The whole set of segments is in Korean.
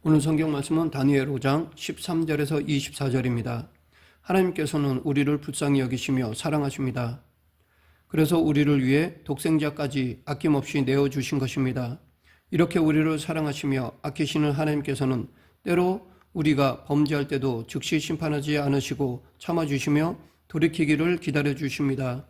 오늘 성경 말씀은 다니엘 5장 13절에서 24절입니다. 하나님께서는 우리를 불쌍히 여기시며 사랑하십니다. 그래서 우리를 위해 독생자까지 아낌없이 내어주신 것입니다. 이렇게 우리를 사랑하시며 아끼시는 하나님께서는 때로 우리가 범죄할 때도 즉시 심판하지 않으시고 참아주시며 돌이키기를 기다려주십니다.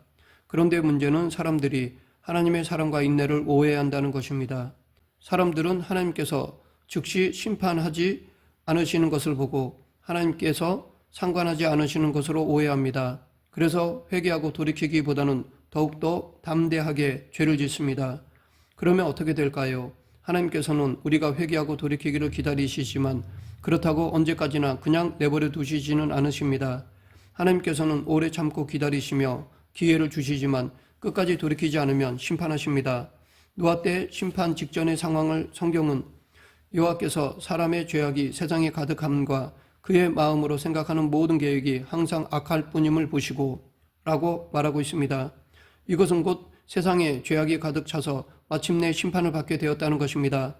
그런데 문제는 사람들이 하나님의 사랑과 인내를 오해한다는 것입니다. 사람들은 하나님께서 즉시 심판하지 않으시는 것을 보고 하나님께서 상관하지 않으시는 것으로 오해합니다. 그래서 회개하고 돌이키기보다는 더욱더 담대하게 죄를 짓습니다. 그러면 어떻게 될까요? 하나님께서는 우리가 회개하고 돌이키기를 기다리시지만 그렇다고 언제까지나 그냥 내버려 두시지는 않으십니다. 하나님께서는 오래 참고 기다리시며 기회를 주시지만 끝까지 돌이키지 않으면 심판하십니다. 노아 때 심판 직전의 상황을 성경은 여호와께서 사람의 죄악이 세상에 가득함과 그의 마음으로 생각하는 모든 계획이 항상 악할 뿐임을 보시고 라고 말하고 있습니다. 이것은 곧 세상에 죄악이 가득 차서 마침내 심판을 받게 되었다는 것입니다.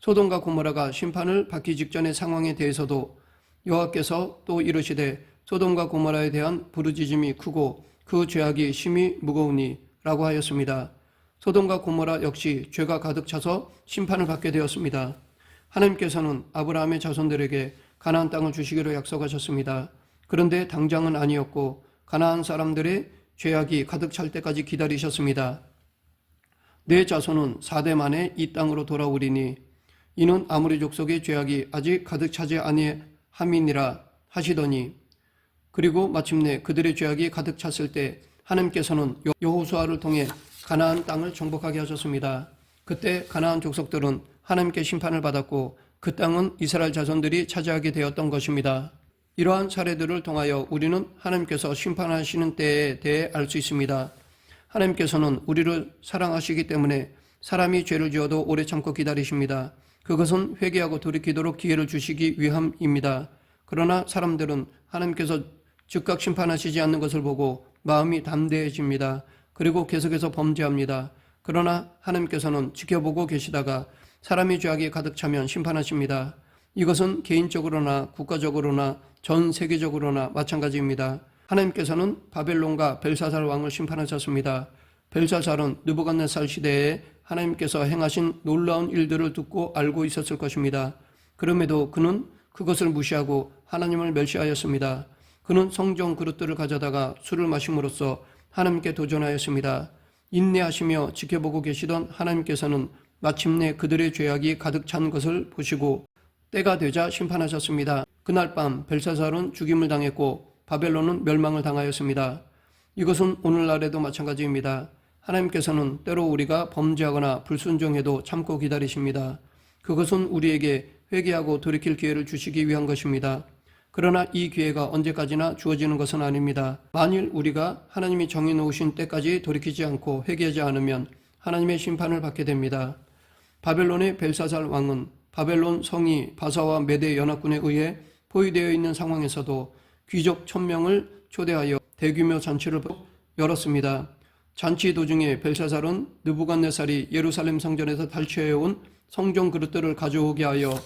소돔과 고모라가 심판을 받기 직전의 상황에 대해서도 여호와께서 또 이르시되 소돔과 고모라에 대한 부르짖음이 크고 그 죄악이 심히 무거우니 라고 하였습니다. 소돔과 고모라 역시 죄가 가득 차서 심판을 받게 되었습니다. 하나님께서는 아브라함의 자손들에게 가나안 땅을 주시기로 약속하셨습니다. 그런데 당장은 아니었고 가나안 사람들의 죄악이 가득 찰 때까지 기다리셨습니다. 내 자손은 4대 만에 이 땅으로 돌아오리니 이는 아모리 족속의 죄악이 아직 가득 차지 아니함이니라 하시더니 그리고 마침내 그들의 죄악이 가득 찼을 때 하나님께서는 여호수아를 통해 가나안 땅을 정복하게 하셨습니다. 그때 가나안 족속들은 하나님께 심판을 받았고 그 땅은 이스라엘 자손들이 차지하게 되었던 것입니다. 이러한 사례들을 통하여 우리는 하나님께서 심판하시는 때에 대해 알 수 있습니다. 하나님께서는 우리를 사랑하시기 때문에 사람이 죄를 지어도 오래 참고 기다리십니다. 그것은 회개하고 돌이키도록 기회를 주시기 위함입니다. 그러나 사람들은 하나님께서 즉각 심판하시지 않는 것을 보고 마음이 담대해집니다. 그리고 계속해서 범죄합니다. 그러나 하나님께서는 지켜보고 계시다가 사람의 죄악이 가득 차면 심판하십니다. 이것은 개인적으로나 국가적으로나 전 세계적으로나 마찬가지입니다. 하나님께서는 바벨론과 벨사살 왕을 심판하셨습니다. 벨사살은 느부갓네살 시대에 하나님께서 행하신 놀라운 일들을 듣고 알고 있었을 것입니다. 그럼에도 그는 그것을 무시하고 하나님을 멸시하였습니다. 그는 성전 그릇들을 가져다가 술을 마심으로써 하나님께 도전하였습니다. 인내하시며 지켜보고 계시던 하나님께서는 마침내 그들의 죄악이 가득 찬 것을 보시고 때가 되자 심판하셨습니다. 그날 밤 벨사살은 죽임을 당했고 바벨론은 멸망을 당하였습니다. 이것은 오늘날에도 마찬가지입니다. 하나님께서는 때로 우리가 범죄하거나 불순종해도 참고 기다리십니다. 그것은 우리에게 회개하고 돌이킬 기회를 주시기 위한 것입니다. 그러나 이 기회가 언제까지나 주어지는 것은 아닙니다. 만일 우리가 하나님이 정해놓으신 때까지 돌이키지 않고 회개하지 않으면 하나님의 심판을 받게 됩니다. 바벨론의 벨사살 왕은 바벨론 성이 바사와 메대 연합군에 의해 포위되어 있는 상황에서도 귀족 1000명을 초대하여 대규모 잔치를 열었습니다. 잔치 도중에 벨사살은 느부갓네살이 예루살렘 성전에서 탈취해온 성전 그릇들을 가져오게 하여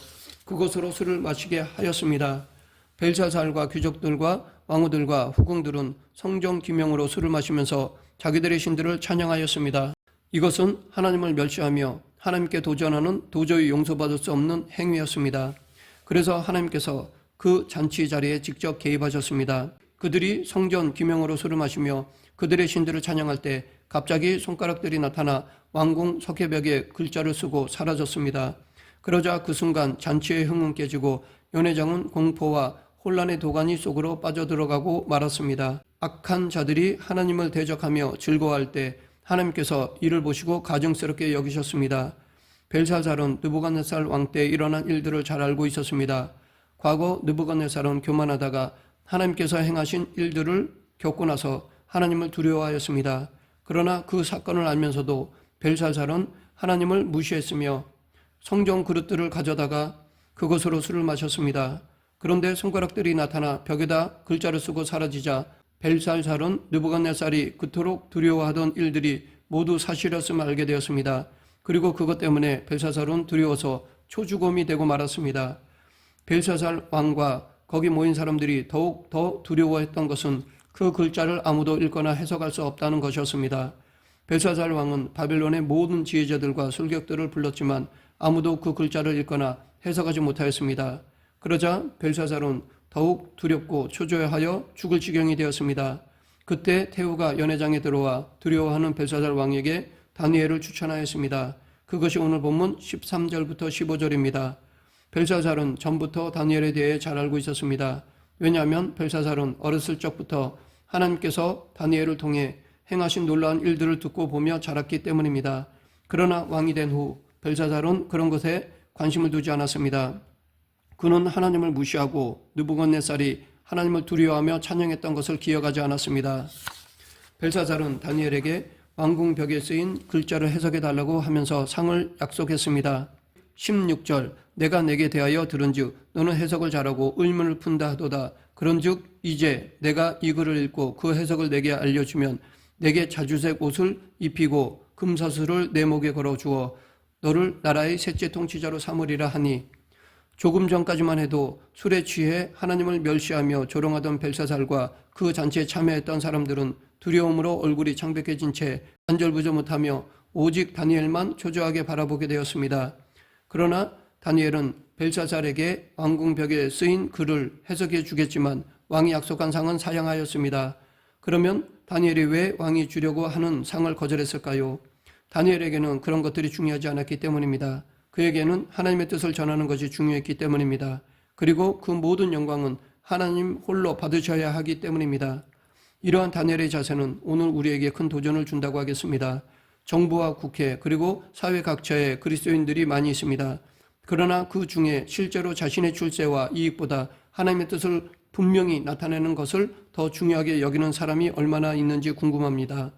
그것으로 술을 마시게 하였습니다. 벨사살과 귀족들과 왕후들과 후궁들은 성전 기명으로 술을 마시면서 자기들의 신들을 찬양하였습니다. 이것은 하나님을 멸시하며 하나님께 도전하는 도저히 용서받을 수 없는 행위였습니다. 그래서 하나님께서 그 잔치 자리에 직접 개입하셨습니다. 그들이 성전 기명으로 술을 마시며 그들의 신들을 찬양할 때 갑자기 손가락들이 나타나 왕궁 석회벽에 글자를 쓰고 사라졌습니다. 그러자 그 순간 잔치의 흥은 깨지고 연회장은 공포와 혼란의 도가니 속으로 빠져들어가고 말았습니다. 악한 자들이 하나님을 대적하며 즐거워할 때 하나님께서 이를 보시고 가증스럽게 여기셨습니다. 벨사살은 느부갓네살 왕 때 일어난 일들을 잘 알고 있었습니다. 과거 느부갓네살은 교만하다가 하나님께서 행하신 일들을 겪고 나서 하나님을 두려워하였습니다. 그러나 그 사건을 알면서도 벨사살은 하나님을 무시했으며 성전 그릇들을 가져다가 그것으로 술을 마셨습니다. 그런데 손가락들이 나타나 벽에다 글자를 쓰고 사라지자 벨사살은 느부갓네살이 그토록 두려워하던 일들이 모두 사실이었음을 알게 되었습니다. 그리고 그것 때문에 벨사살은 두려워서 초주검이 되고 말았습니다. 벨사살 왕과 거기 모인 사람들이 더욱 더 두려워했던 것은 그 글자를 아무도 읽거나 해석할 수 없다는 것이었습니다. 벨사살 왕은 바벨론의 모든 지혜자들과 술객들을 불렀지만 아무도 그 글자를 읽거나 해석하지 못하였습니다. 그러자 벨사살은 더욱 두렵고 초조해하여 죽을 지경이 되었습니다. 그때 태후가 연회장에 들어와 두려워하는 벨사살 왕에게 다니엘을 추천하였습니다. 그것이 오늘 본문 13절부터 15절입니다. 벨사살은 전부터 다니엘에 대해 잘 알고 있었습니다. 왜냐하면 벨사살은 어렸을 적부터 하나님께서 다니엘을 통해 행하신 놀라운 일들을 듣고 보며 자랐기 때문입니다. 그러나 왕이 된 후 벨사살은 그런 것에 관심을 두지 않았습니다. 그는 하나님을 무시하고 느부갓네살이 하나님을 두려워하며 찬양했던 것을 기억하지 않았습니다. 벨사살은 다니엘에게 왕궁 벽에 쓰인 글자를 해석해 달라고 하면서 상을 약속했습니다. 16절 내가 내게 대하여 들은즉 너는 해석을 잘하고 의문을 푼다 하도다. 그런즉 이제 내가 이 글을 읽고 그 해석을 내게 알려주면 내게 자주색 옷을 입히고 금사슬을 내 목에 걸어주어 너를 나라의 셋째 통치자로 삼으리라 하니 조금 전까지만 해도 술에 취해 하나님을 멸시하며 조롱하던 벨사살과 그 잔치에 참여했던 사람들은 두려움으로 얼굴이 창백해진 채 안절부절 못하며 오직 다니엘만 초조하게 바라보게 되었습니다. 그러나 다니엘은 벨사살에게 왕궁 벽에 쓰인 글을 해석해 주겠지만 왕이 약속한 상은 사양하였습니다. 그러면 다니엘이 왜 왕이 주려고 하는 상을 거절했을까요? 다니엘에게는 그런 것들이 중요하지 않았기 때문입니다. 그에게는 하나님의 뜻을 전하는 것이 중요했기 때문입니다. 그리고 그 모든 영광은 하나님 홀로 받으셔야 하기 때문입니다. 이러한 다니엘의 자세는 오늘 우리에게 큰 도전을 준다고 하겠습니다. 정부와 국회 그리고 사회 각처에 그리스도인들이 많이 있습니다. 그러나 그 중에 실제로 자신의 출세와 이익보다 하나님의 뜻을 분명히 나타내는 것을 더 중요하게 여기는 사람이 얼마나 있는지 궁금합니다.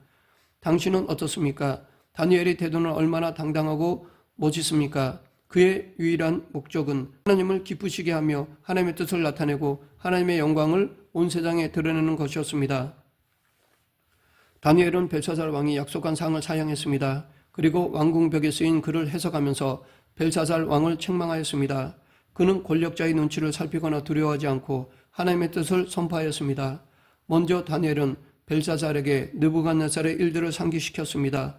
당신은 어떻습니까? 다니엘의 태도는 얼마나 당당하고 멋있습니까? 그의 유일한 목적은 하나님을 기쁘시게 하며 하나님의 뜻을 나타내고 하나님의 영광을 온 세상에 드러내는 것이었습니다. 다니엘은 벨사살 왕이 약속한 상을 사양했습니다. 그리고 왕궁벽에 쓰인 글을 해석하면서 벨사살 왕을 책망하였습니다. 그는 권력자의 눈치를 살피거나 두려워하지 않고 하나님의 뜻을 선포하였습니다. 먼저 다니엘은 벨사살에게 느부갓네살의 일들을 상기시켰습니다.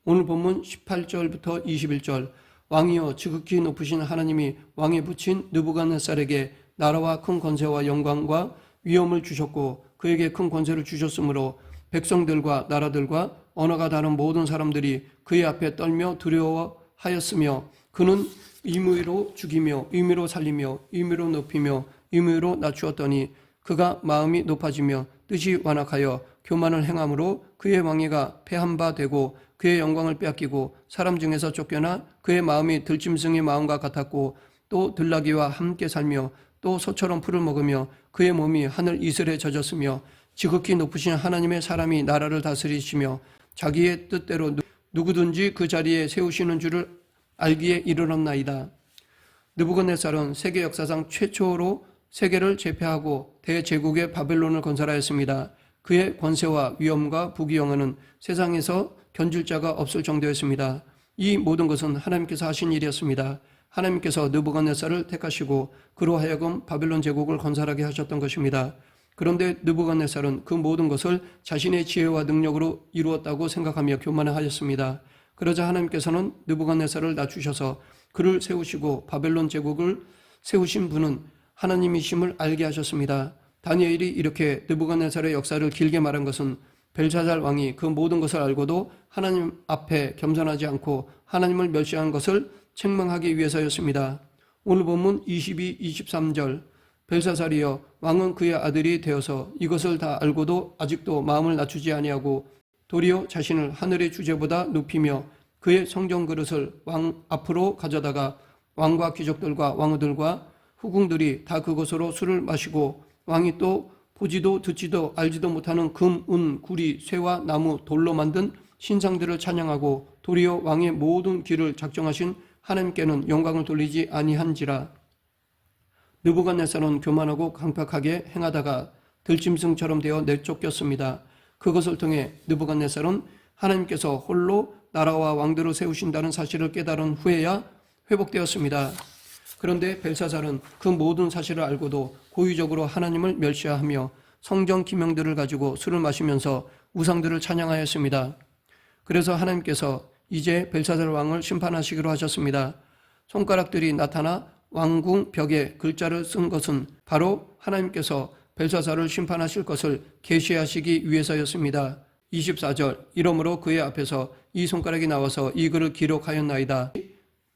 오늘 본문 18절부터 21절 왕이여 지극히 높으신 하나님이 왕에 붙인 느부갓네살에게 나라와 큰 권세와 영광과 위엄을 주셨고 그에게 큰 권세를 주셨으므로 백성들과 나라들과 언어가 다른 모든 사람들이 그의 앞에 떨며 두려워하였으며 그는 임의로 죽이며 임의로 살리며 임의로 높이며 임의로 낮추었더니 그가 마음이 높아지며 뜻이 완악하여 교만을 행함으로 그의 왕위가 패한 바 되고 그의 영광을 빼앗기고 사람 중에서 쫓겨나 그의 마음이 들짐승의 마음과 같았고 또 들나귀와 함께 살며 또 소처럼 풀을 먹으며 그의 몸이 하늘 이슬에 젖었으며 지극히 높으신 하나님의 사람이 나라를 다스리시며 자기의 뜻대로 누구든지 그 자리에 세우시는 줄을 알기에 이르렀나이다. 느부갓네살은 세계 역사상 최초로 세계를 제패하고 대제국의 바벨론을 건설하였습니다. 그의 권세와 위엄과 부귀영화는 세상에서 견줄 자가 없을 정도였습니다. 이 모든 것은 하나님께서 하신 일이었습니다. 하나님께서 느부갓네살을 택하시고 그로 하여금 바벨론 제국을 건설하게 하셨던 것입니다. 그런데 느부갓네살은 그 모든 것을 자신의 지혜와 능력으로 이루었다고 생각하며 교만하였습니다. 그러자 하나님께서는 느부갓네살을 낮추셔서 그를 세우시고 바벨론 제국을 세우신 분은 하나님이심을 알게 하셨습니다. 다니엘이 이렇게 느부갓네살의 역사를 길게 말한 것은 벨사살 왕이 그 모든 것을 알고도 하나님 앞에 겸손하지 않고 하나님을 멸시한 것을 책망하기 위해서였습니다. 오늘 본문 22, 23절 벨사살이여 왕은 그의 아들이 되어서 이것을 다 알고도 아직도 마음을 낮추지 아니하고 도리어 자신을 하늘의 주제보다 높이며 그의 성전 그릇을 왕 앞으로 가져다가 왕과 귀족들과 왕후들과 후궁들이 다 그곳으로 술을 마시고 왕이 또 보지도 듣지도 알지도 못하는 금, 은, 구리, 쇠와 나무, 돌로 만든 신상들을 찬양하고 도리어 왕의 모든 길을 작정하신 하나님께는 영광을 돌리지 아니한지라. 느부갓네살은 교만하고 강팍하게 행하다가 들짐승처럼 되어 내쫓겼습니다. 그것을 통해 느부갓네살은 하나님께서 홀로 나라와 왕들을 세우신다는 사실을 깨달은 후에야 회복되었습니다. 그런데 벨사살은 그 모든 사실을 알고도 고의적으로 하나님을 멸시하며 성전 기명들을 가지고 술을 마시면서 우상들을 찬양하였습니다. 그래서 하나님께서 이제 벨사살 왕을 심판하시기로 하셨습니다. 손가락들이 나타나 왕궁 벽에 글자를 쓴 것은 바로 하나님께서 벨사살을 심판하실 것을 계시하시기 위해서였습니다. 24절 이러므로 그의 앞에서 이 손가락이 나와서 이 글을 기록하였나이다.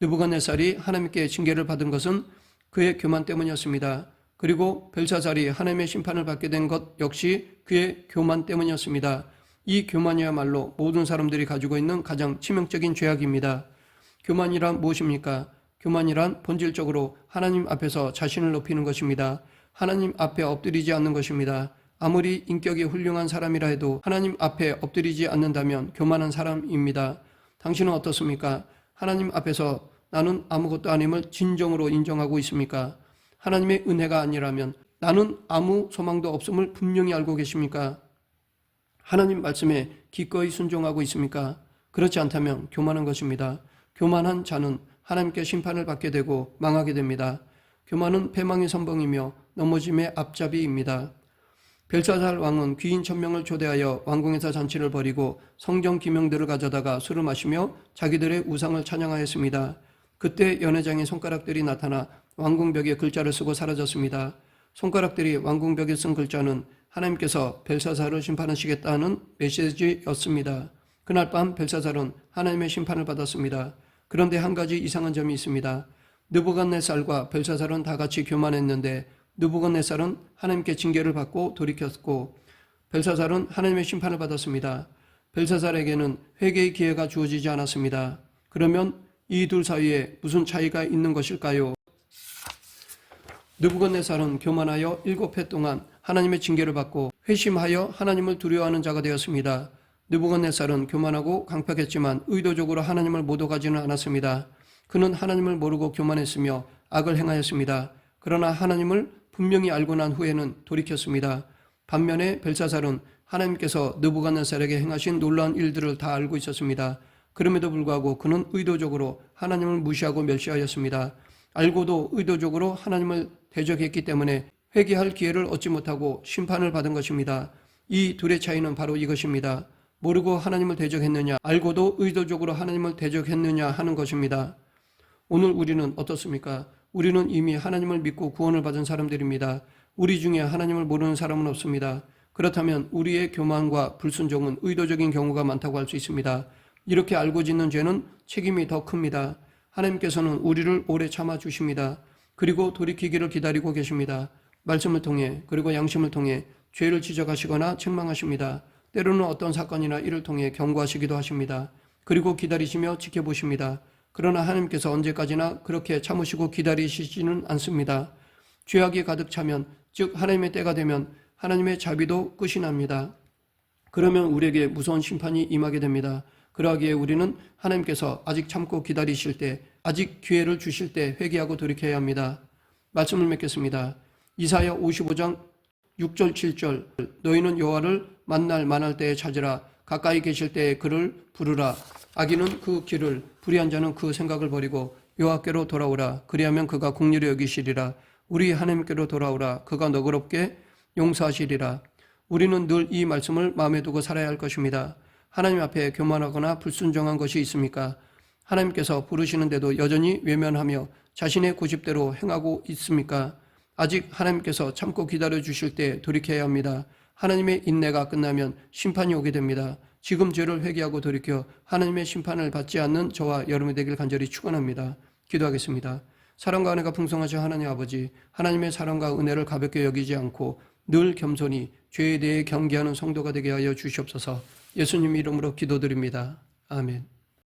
느부갓네살이 하나님께 징계를 받은 것은 그의 교만 때문이었습니다. 그리고 벨사살이 하나님의 심판을 받게 된 것 역시 그의 교만 때문이었습니다. 이 교만이야말로 모든 사람들이 가지고 있는 가장 치명적인 죄악입니다. 교만이란 무엇입니까? 교만이란 본질적으로 하나님 앞에서 자신을 높이는 것입니다. 하나님 앞에 엎드리지 않는 것입니다. 아무리 인격이 훌륭한 사람이라 해도 하나님 앞에 엎드리지 않는다면 교만한 사람입니다. 당신은 어떻습니까? 하나님 앞에서 나는 아무것도 아님을 진정으로 인정하고 있습니까? 하나님의 은혜가 아니라면 나는 아무 소망도 없음을 분명히 알고 계십니까? 하나님 말씀에 기꺼이 순종하고 있습니까? 그렇지 않다면 교만한 것입니다. 교만한 자는 하나님께 심판을 받게 되고 망하게 됩니다. 교만은 패망의 선봉이며 넘어짐의 앞잡이입니다. 벨사살 왕은 귀인 1000명을 초대하여 왕궁에서 잔치를 벌이고 성전 기명들을 가져다가 술을 마시며 자기들의 우상을 찬양하였습니다. 그때 연회장의 손가락들이 나타나 왕궁벽에 글자를 쓰고 사라졌습니다. 손가락들이 왕궁벽에 쓴 글자는 하나님께서 벨사살을 심판하시겠다는 메시지였습니다. 그날 밤 벨사살은 하나님의 심판을 받았습니다. 그런데 한 가지 이상한 점이 있습니다. 느부갓네살과 벨사살은 다 같이 교만했는데 느부갓네살은 하나님께 징계를 받고 돌이켰고 벨사살은 하나님의 심판을 받았습니다. 벨사살에게는 회개의 기회가 주어지지 않았습니다. 그러면 이 둘 사이에 무슨 차이가 있는 것일까요? 느부갓네살은 교만하여 7해 동안 하나님의 징계를 받고 회심하여 하나님을 두려워하는 자가 되었습니다. 느부갓네살은 교만하고 강팍했지만 의도적으로 하나님을 모독하지는 않았습니다. 그는 하나님을 모르고 교만했으며 악을 행하였습니다. 그러나 하나님을 분명히 알고 난 후에는 돌이켰습니다. 반면에 벨사살은 하나님께서 느부갓네살에게 행하신 놀라운 일들을 다 알고 있었습니다. 그럼에도 불구하고 그는 의도적으로 하나님을 무시하고 멸시하였습니다. 알고도 의도적으로 하나님을 대적했기 때문에 회개할 기회를 얻지 못하고 심판을 받은 것입니다. 이 둘의 차이는 바로 이것입니다. 모르고 하나님을 대적했느냐, 알고도 의도적으로 하나님을 대적했느냐 하는 것입니다. 오늘 우리는 어떻습니까? 우리는 이미 하나님을 믿고 구원을 받은 사람들입니다. 우리 중에 하나님을 모르는 사람은 없습니다. 그렇다면 우리의 교만과 불순종은 의도적인 경우가 많다고 할 수 있습니다. 이렇게 알고 짓는 죄는 책임이 더 큽니다. 하나님께서는 우리를 오래 참아 주십니다. 그리고 돌이키기를 기다리고 계십니다. 말씀을 통해 그리고 양심을 통해 죄를 지적하시거나 책망하십니다. 때로는 어떤 사건이나 이를 통해 경고하시기도 하십니다. 그리고 기다리시며 지켜보십니다. 그러나 하나님께서 언제까지나 그렇게 참으시고 기다리시지는 않습니다. 죄악이 가득 차면, 즉 하나님의 때가 되면 하나님의 자비도 끝이 납니다. 그러면 우리에게 무서운 심판이 임하게 됩니다. 그러하기에 우리는 하나님께서 아직 참고 기다리실 때, 아직 기회를 주실 때 회개하고 돌이켜야 합니다. 말씀을 맺겠습니다. 이사야 55장 6절 7절 너희는 여호와를 만날 때에 찾으라. 가까이 계실 때에 그를 부르라. 악인은 그 길을, 불의한 자는 그 생각을 버리고 여호와께로 돌아오라. 그리하면 그가 긍휼히 여기시리라. 우리 하나님께로 돌아오라. 그가 너그럽게 용서하시리라. 우리는 늘 이 말씀을 마음에 두고 살아야 할 것입니다. 하나님 앞에 교만하거나 불순종한 것이 있습니까? 하나님께서 부르시는데도 여전히 외면하며 자신의 고집대로 행하고 있습니까? 아직 하나님께서 참고 기다려 주실 때 돌이켜야 합니다. 하나님의 인내가 끝나면 심판이 오게 됩니다. 지금 죄를 회개하고 돌이켜 하나님의 심판을 받지 않는 저와 여러분이 되길 간절히 축원합니다. 기도하겠습니다. 사랑과 은혜가 풍성하신 하나님 아버지, 하나님의 사랑과 은혜를 가볍게 여기지 않고 늘 겸손히 죄에 대해 경계하는 성도가 되게 하여 주시옵소서. 예수님 이름으로 기도드립니다. 아멘.